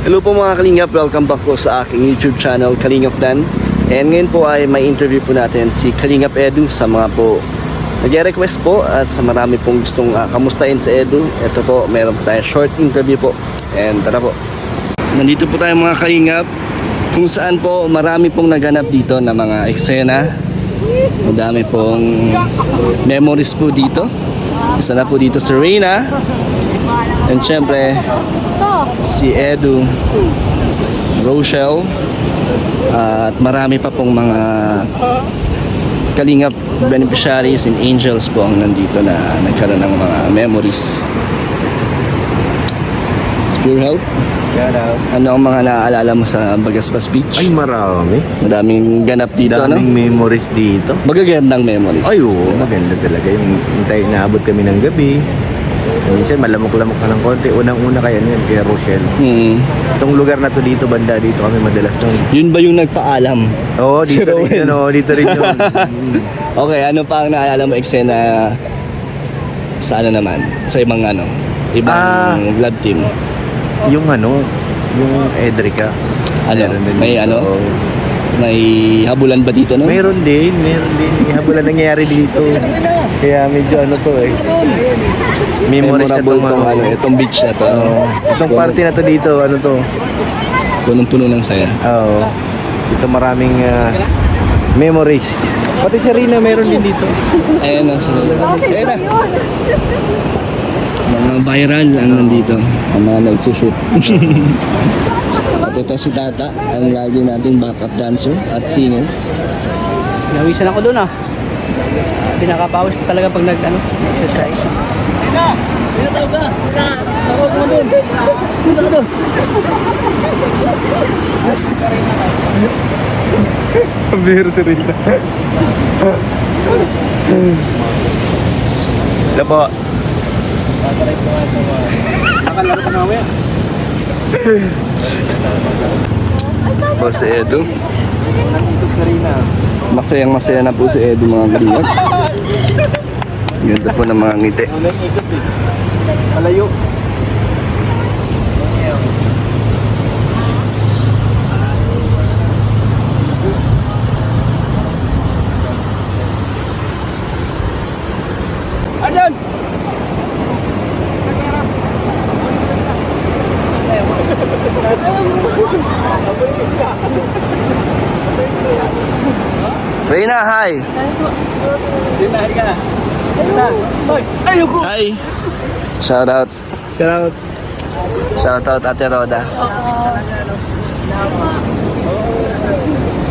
Hello po mga Kalingap, welcome back po sa aking YouTube channel Kalingap Dan. And ngayon po ay may interview po natin si Kalingap Edu sa mga po nag-request po at sa marami pong gustong kamustahin sa Edu. Ito po, meron po tayong short interview po. And tara po. Nandito po tayo mga Kalingap kung saan po marami pong naganap dito na mga eksena. Madami pong memories po dito. Isa na po dito si Reyna. And syempre si Edu, Rochelle, at marami pa pong mga Kalingap beneficiaries and angels po ang nandito na nagkaroon ng mga memories. Pure Health, ano ang mga naaalala mo sa Bagasbas Beach? Ay, marami. Madaming ganap dito, Daming memories dito. Magagandang memories. Ay, oo, maganda talaga. Yung naabot kami ng gabi. Minsan malamok-lamok ka ng konti. Unang-una kaya yun, kaya Rochelle. Itong lugar na to dito, banda dito kami madalas nung. Yun ba yung nagpaalam? Oo, Si dito rin Rowan. yun. Oo, dito rin yun. Okay, ano pa ang naalala mo eksena sa ano naman? Sa ibang ibang blood team? Yung yung Edrica. Ano? Meron din May dito. ano? May habulan ba dito, no? Meron din. May habol na nangyayari dito. Kaya medyo to eh. Memories na Memorable itong itong beach na to. itong party na to dito, to? Punong-puno ng saya. Oo. Dito maraming memories. Pati si Rina meron din dito. Ayan na. Ayan na. Mga viral ang nandito. Ang mga nagsushoot. At ito si Tata, ang lagi nating backup dancer at singer. Nawisan ako doon Pinakapawis ko talaga pag exercise. Pina tayo ka! Ako ka doon! Punta ka doon! Biro si Rina. Hello po. Pataray ko nga sa mga. Nakalaro ka namin. Po si Edu. Nandito si Rina. Masayang masaya na po si Edu mga kalingap. Ganda po ng mga ngiti. Wala yung ikot eh. Malayo. Ayan! Reyna, hi! Dinahin ka na. Hoy! Ayoko! Hi! Shout out. Shout out. Shout out Ate Roda.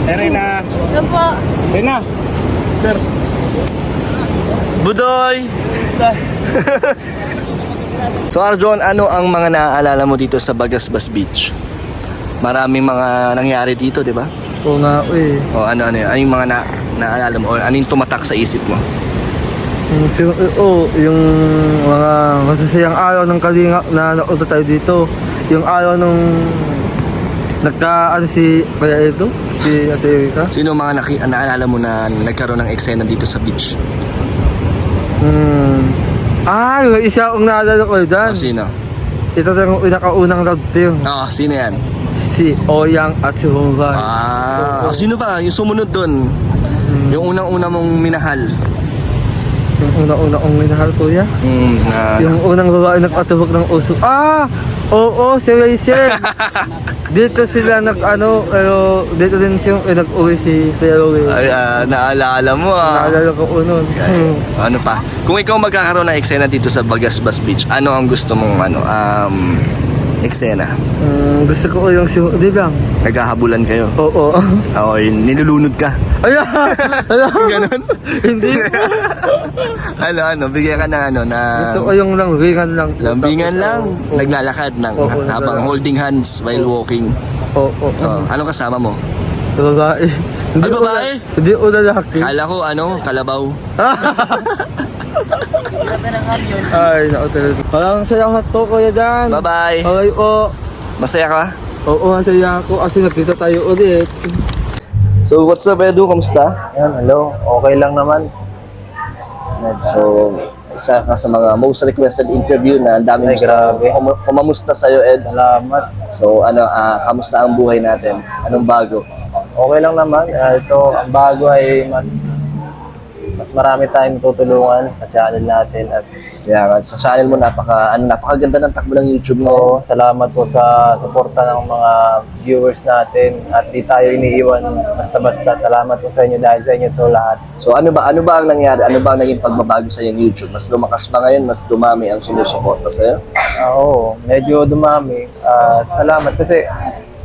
Reyna. Ano po? Reyna. Sir. Budoy! So Arjon, ano ang mga naaalala mo dito sa Bagasbas Beach? Maraming mga nangyari dito, di ba? Oo nga, O ano yung mga naalala mo? O ano yung tumatak sa isip mo? yung mga masasayang araw ng Kalingap na naunta tayo dito. Yung araw nung si Kuya Edo, si Ate Erika. Sino mga naalala mo na nagkaroon ng eksena dito sa beach? Yung isa akong naalala ko dyan. O sino? Ito yung pinakaunang road team. Sino yan? Si Oyang at si Honggan. Sino ba? Yung sumunod dun? Yung unang-una mong minahal? Yung unang-una kong minahal, Kuya. Yung unang babae nagpatubok ng uso. Oo, si Rachel. Dito sila pero dito din siyang nag-uwi si Kuya Rowe. Ay, naalala mo Naalala ko nun. Ano pa? Kung ikaw magkakaroon ng eksena dito sa Bagasbas Beach, ano ang gusto mong eksena? Gusto ko yung di lang. Naghahabulan kayo? Oo. O, nilulunod ka? Ayan! Ganon? Hindi po. Bigyan ka na Gusto ko yung lambingan lang. lambingan lang, Oo. naglalakad Oo, habang naglalakad. holding hands while walking. Oo. Anong kasama mo? Babae. Ay, babae? Hindi ko lalaki. Kala ko kalabaw. Ay, naku talaga. Parang salamat po, Kuya Dan. Bye-bye. Okay po. Masaya ka? Oo, masaya ako kasi nakita tayo ulit. So, what's up, Edu? Kamusta? Yan, hello. Okay lang naman. So, isa ka sa mga most requested interview na ang daming Ay, gusto. grabe. Kumamusta sa'yo, Eds? Salamat. So, kamusta ang buhay natin? Anong bago? Okay lang naman. Ito, ang bago ay mas marami tayong tutulungan sa channel natin at Kaya nga, sa channel mo, napakaganda ng takbo ng YouTube mo. salamat po sa suporta ng mga viewers natin at di tayo iniiwan basta-basta. Salamat po sa inyo dahil sa inyo to lahat. So, ano ba ang nangyari? Ano ba ang naging pagbabago sa yung YouTube? Mas lumakas ba ngayon? Mas dumami ang sumusuporta sa'yo? Oo, medyo dumami. Salamat kasi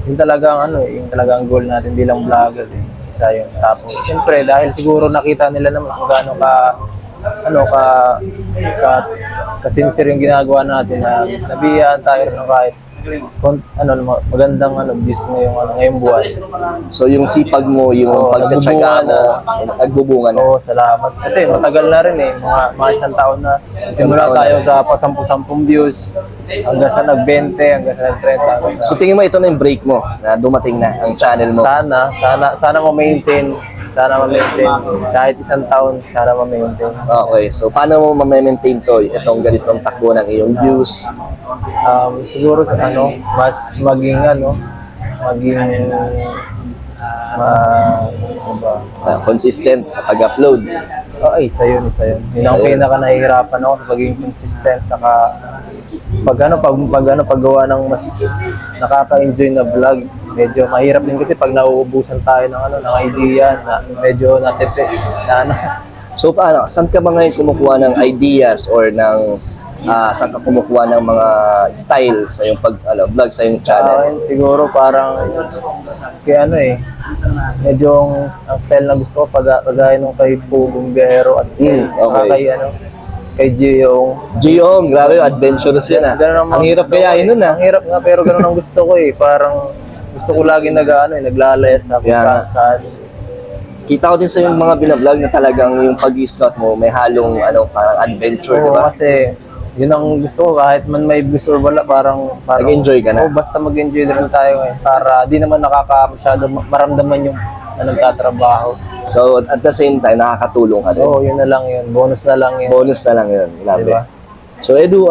yung talagang goal natin bilang vlogger isa yun. Tapos, siyempre, dahil siguro nakita nila naman kung gaano ka-sincere yung ginagawa natin na nabiyaan tayo ng kahit magandang views ngayong buwan. So, yung sipag mo, yung pagtsatsaga mo, nagbubunga na. Oo, salamat. Kasi matagal na rin mga isang taon na. Simula tayo sa 10-10 views, hanggang sa nag-20, hanggang sa nag-30. So, tingin mo ito na yung break mo na dumating na ang channel mo. Sana ma-maintain. Kahit isang taon, sana ma-maintain. Okay, so paano mo ma-maintain to? Itong ganitong takbo ng iyong views? Siguro mas maging Consistent sa pag-upload. isa yun. Yun ang pinaka nahihirapan ako sa pagiging consistent saka paggawa ng mas nakaka-enjoy na vlog. Medyo mahirap din kasi pag nauubusan tayo ng idea na medyo natipid na So paano, saan ka ba ngayon kumukuha ng ideas or saan ka kumukuha ng mga style sa iyong vlog sa iyong Sa channel? akin, siguro parang medyo ang style na gusto ko pagaya nung kay Pugong Biyahero at okay. kay Gio. Gio, grabe, adventurous yun Ang hirap gayahin nun Ang hirap nga pero ganun ang gusto ko parang gusto ko lagi naglalayas sa kung saan. Kita ko din sa yung mga binablog na talagang yung pag-scout mo may halong parang adventure, di ba? Kasi yun ang gusto ko kahit man may gusto or wala parang Nag-enjoy ka na? basta mag-enjoy din tayo para di naman masyado maramdaman yung nagtatrabaho. So at the same time nakakatulong ka din. Oo, yun na lang yun. Bonus na lang yun. Bonus na lang yun. Grabe. Diba? So Edu,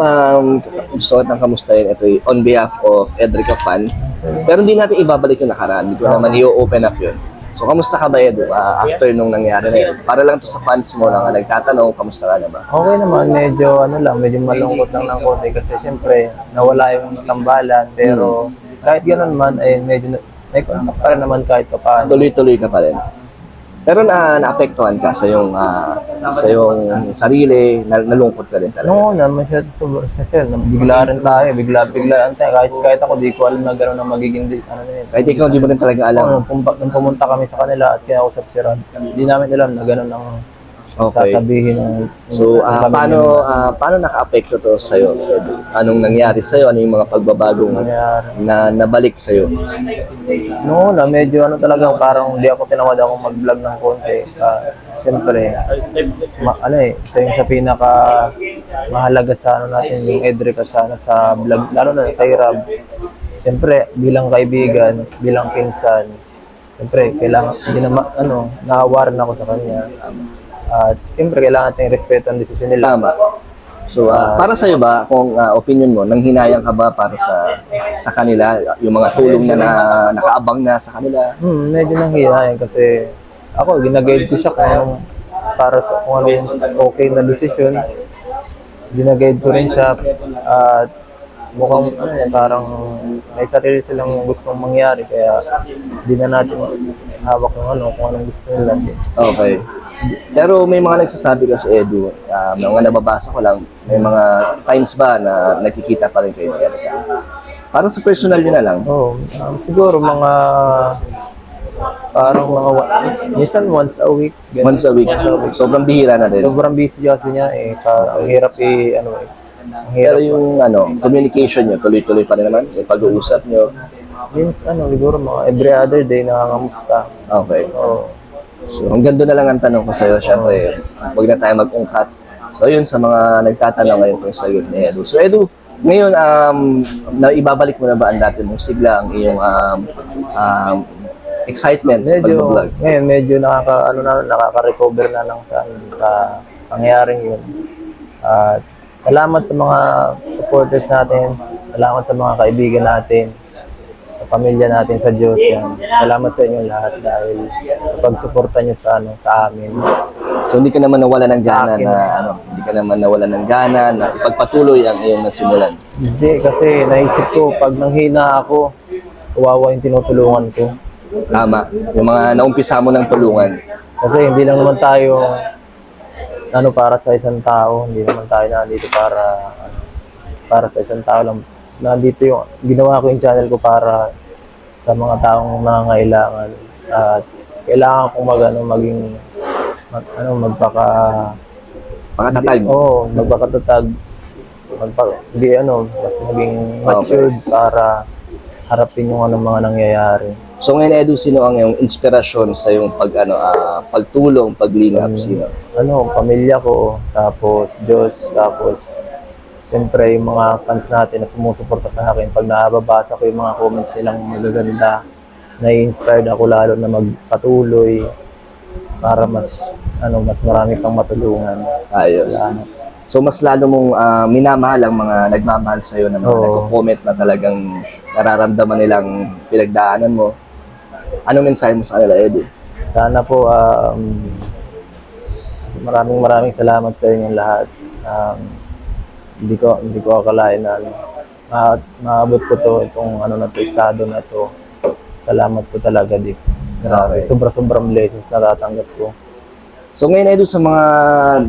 gusto ko nang kamustahin ito on behalf of Edrica fans. Pero hindi natin ibabalik yung nakaraan. Hindi ko naman i-open up yun. So kamusta ka ba Edu after nung nangyari na yun? Para lang to sa fans mo na nagtatanong, kamusta ka na ba? Okay naman, medyo malungkot lang ng konti kasi syempre nawala yung tambalan pero kahit ganoon man ay medyo may contact pa rin naman kahit paano. Tuloy-tuloy ka pa rin. Pero naapektuhan ka sa yung sarili, nalungkot ka din talaga. No, naman siya kasi bigla rin tayo, biglaan tayo. Kahit ako di ko alam na gano'n ang magiging Kahit ikaw, di mo rin talaga alam. Nung pumunta kami sa kanila at kinausap si Rod, hindi namin alam na gano'n ang Okay. sasabihin. So, paano naka-apekto to sa'yo, Edu? Anong nangyari sa'yo? Ano yung mga pagbabagong na nabalik sa'yo? No, medyo talaga parang hindi ako tinawad akong mag-vlog ng konti. Siyempre, isa yung sa pinaka mahalaga sa natin yung Edrica sana sa vlog, lalo na kay Rob. Siyempre, bilang kaibigan, bilang pinsan, siyempre, kailangan, naawaran ako sa kanya. At siyempre, kailangan natin respeto ang desisyon nila. Tama. So, para sa'yo ba, kung opinion mo, nanghinayang ka ba para sa kanila, yung mga tulong na nakaabang na sa kanila? Medyo nanghinayang kasi ako, ginaguide ko siya kung ano yung okay na desisyon. Ginaguide ko rin siya at mukhang parang may sarili silang gustong mangyari kaya hindi na natin hawak ng kung anong gusto nila. Okay. Pero may mga nagsasabi kasi Edu, mga nababasa ko lang, may mga times ba na nakikita pa rin kayo ng Erica? Parang sa personal yun na lang. Siguro minsan once a week. Ganun. Once a week. Sobrang bihira na din. Sobrang busy kasi niya ang hirap ang Pero hirap. yung communication nyo, tuloy-tuloy pa rin naman, yung pag-uusap nyo. Siguro every other day nangangamusta. Okay. Oo. So, hanggang doon na lang ang tanong ko sa'yo. Siyempre, huwag na tayo mag-ungkat. So, ayun, sa mga nagtatanong ngayon kung sagot ni Edu. So, Edu, ngayon, ibabalik mo na ba ang dati mong sigla, ang iyong excitement sa pag-vlog? Ngayon, medyo nakaka-recover na lang sa pangyayaring yun. At salamat sa mga supporters natin, salamat sa mga kaibigan natin, sa pamilya natin, sa Diyos. Yan. Salamat sa inyo lahat dahil sa pagsuporta niyo sa amin. So hindi ka naman nawala ng Sa gana akin. na hindi ka naman nawala ng gana na ipagpatuloy ang iyong nasimulan. Hindi, kasi naisip ko, pag nanghina ako, kawawa yung tinutulungan ko. Tama. Yung mga naumpisa mo ng tulungan. Kasi hindi lang naman tayo para sa isang tao, hindi naman tayo nandito para sa isang tao lang. Nandito ginawa ko yung channel ko para sa mga taong nangangailangan. At kailangan kong Pakatatag. magpakatatag. Mas maging matured para harapin yung mga nangyayari. So ngayon, Edu, sino ang iyong inspirasyon sa iyong pagtulong, paglingap? Sino? Pamilya ko, tapos Diyos, tapos siyempre yung mga fans natin na sumusuporta sa akin. Pag nababasa ko yung mga comments nilang magaganda, nai-inspired ako lalo na magpatuloy para mas marami pang matulungan. Ayos. Salamat. So mas lalo mong minamahal ang mga nagmamahal sa iyo na mga Oo. nagko-comment na talagang nararamdaman nilang pinagdaanan mo. Anong mensahe mo sa kanila, Edu? Sana po maraming salamat sa inyong lahat. Hindi ko akalain na maabot ko itong estado na to. Salamat po talaga, Dick. Okay. Sobrang blessings na tatanggap ko. So ngayon, Edu, sa mga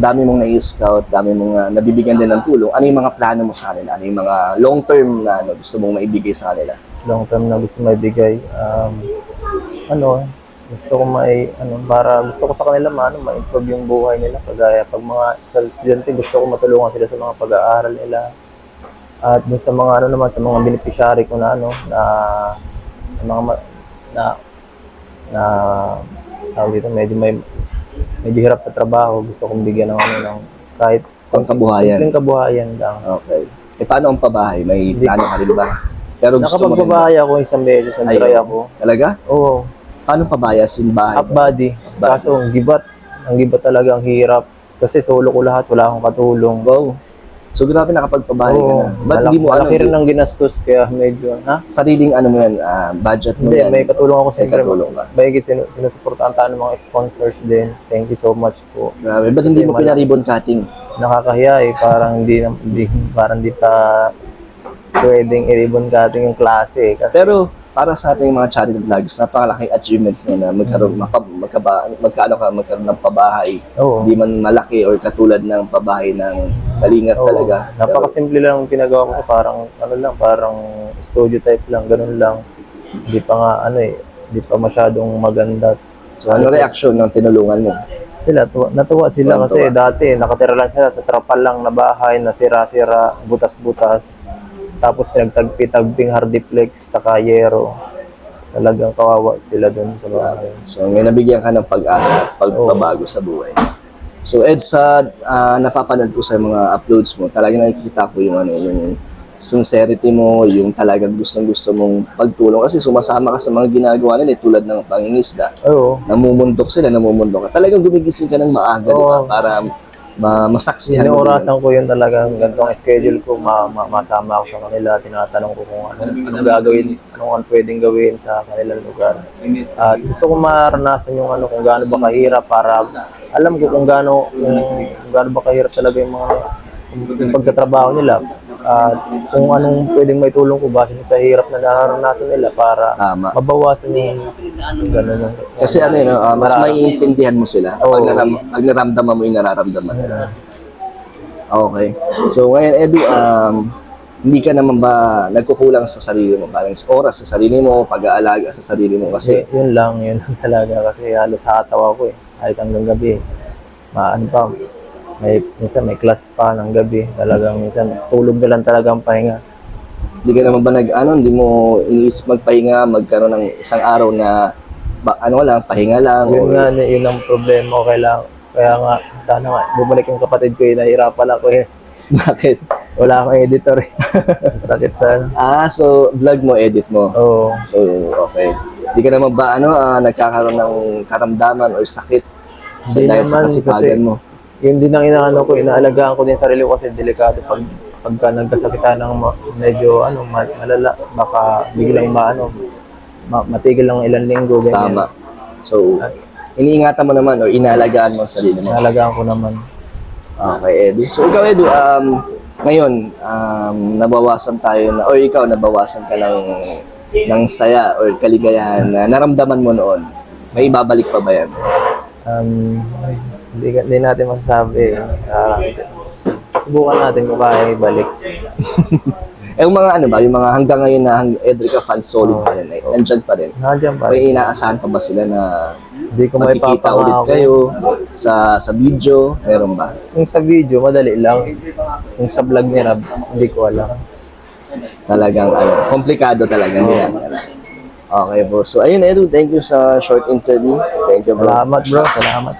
dami mong na-scout, dami mong nabibigyan din ng tulong, ano yung mga plano mo sa kanila? Ano yung mga long-term na gusto mong maibigay sa kanila? Long term na gusto maibigay. Gusto ko sa kanila ma-improve yung buhay nila. Kagaya pag mga estudyante, gusto ko matulungan sila sa mga pag-aaral nila. At dun sa mga sa mga beneficiary ko tawag dito, medyo hirap sa trabaho, gusto kong bigyan ng kahit Pangkabuhayan. simpleng kabuhayan lang. Okay. Paano ang pabahay? May plano ka rin ba? Pero gusto mo rin ba? Nakapagbabahay ako isang beses, nag-try Ayun. ako. Talaga? Oo, Paano pabaya? Simbahay? half body. Kaso ang gibat talaga, ang hirap. Kasi solo ko lahat, wala akong katulong. Wow. So grabe nakapagpabahay ka na. Ba't hindi mo malaki rin ang ginastos, kaya medyo, sariling mo yan, budget mo Hindi, yan? may katulong ako May siyempre. katulong ka. Mahigit sinusuportahan tayo ng mga sponsors din. Thank you so much po. Grabe. Ba't hindi mo pinaribon cutting? Nakakahiya parang hindi pa pwedeng i-ribbon cutting yung klase. Kasi Pero para sa ating mga charity vlogs, napakalaking achievement mo na magkaroon ng pabahay. Oo. Hindi man malaki or katulad ng pabahay ng Kalingap Oo. talaga. Napakasimple lang yung pinagawa ko. Parang studio type lang, ganun lang. Hindi pa masyadong maganda. So ano reaction ng tinulungan mo? Natuwa sila Tuwan-tuwa. kasi dati nakatira lang sila sa trapal lang na bahay na sira-sira, butas-butas. Tapos pinagtagpi-tagping hardiplex sa kayero. Talagang kawawa sila doon sa bahay. So may nabigyan ka ng pag-asa at pagbabago sa buhay. So Ed, sa napapanood ko sa mga uploads mo, talagang nakikita ko yung sincerity mo, yung talagang gustong-gusto mong pagtulong kasi sumasama ka sa mga ginagawa nila tulad ng pangingisda. Oo. Namumundok ka. Talagang gumigising ka ng maaga, di ba? Oo. Para masaksihan mo. Inuurasan ko yun talagang ganitong schedule ko, masama ako sa kanila, tinatanong ko kung anong gagawin, anong pwedeng gawin sa kanilang lugar. At gusto ko maranasan yung kung gaano ba kahirap para alam ko kung gaano ba kahirap talaga yung pagtatrabaho nila. At kung anong pwedeng may tulong ko ba sa hirap na nararanasan nila para Tama. mabawasan yung gano'n. Kasi mas maiintindihan mo sila Oo. pag naramdaman mo yung nararamdaman nila. Okay. So ngayon, Edu, hindi ka naman ba nagkukulang sa sarili mo? Parang oras sa sarili mo, pag-aalaga sa sarili mo kasi Yun lang talaga kasi halos hataw ako kahit hanggang gabi. Minsan may class pa ng gabi. Talagang minsan tulog na lang talaga ang pahinga. hindi ka naman ba hindi mo iniisip magpahinga, magkaroon ng isang araw na pahinga lang? Yun ang problema ko. Kaya nga, sana nga, bumalik yung kapatid ko, nahihirapan ako Bakit? Wala akong editor Sakit sana. So vlog mo, edit mo. Oo. So, okay. Hindi ka naman ba nagkakaroon ng karamdaman o sakit Hindi dahil sa naman, kasipagan kasi mo? yun din ang inaano ko, inaalagaan ko din sarili ko kasi delikado pagka nagkasakitan ng medyo malala, baka biglang matigil lang ilang linggo, ganyan. Tama. So, iniingatan mo naman o inaalagaan mo ang sarili mo. Inaalagaan ko naman. Okay, Edu. So, ikaw, Edu, ngayon, nabawasan tayo na, o ikaw, nabawasan ka ng saya o kaligayahan na naramdaman mo noon. May ibabalik pa ba yan? Hindi natin masasabi. Subukan natin kung kaya ibalik. Yung mga yung mga hanggang ngayon na Edrica fans solid pa rin, nandyan pa rin. Nandiyan pa rin. May inaasahan pa ba sila na Hindi ko magkikita ulit maipapangako. kayo sa video? Meron ba? Kung sa video, madali lang. Kung sa vlog ni Rab, hindi ko alam. Talagang komplikado talaga niyan. Okay po. So ayun, Edu, thank you sa short interview. Thank you, bro. Salamat bro, salamat.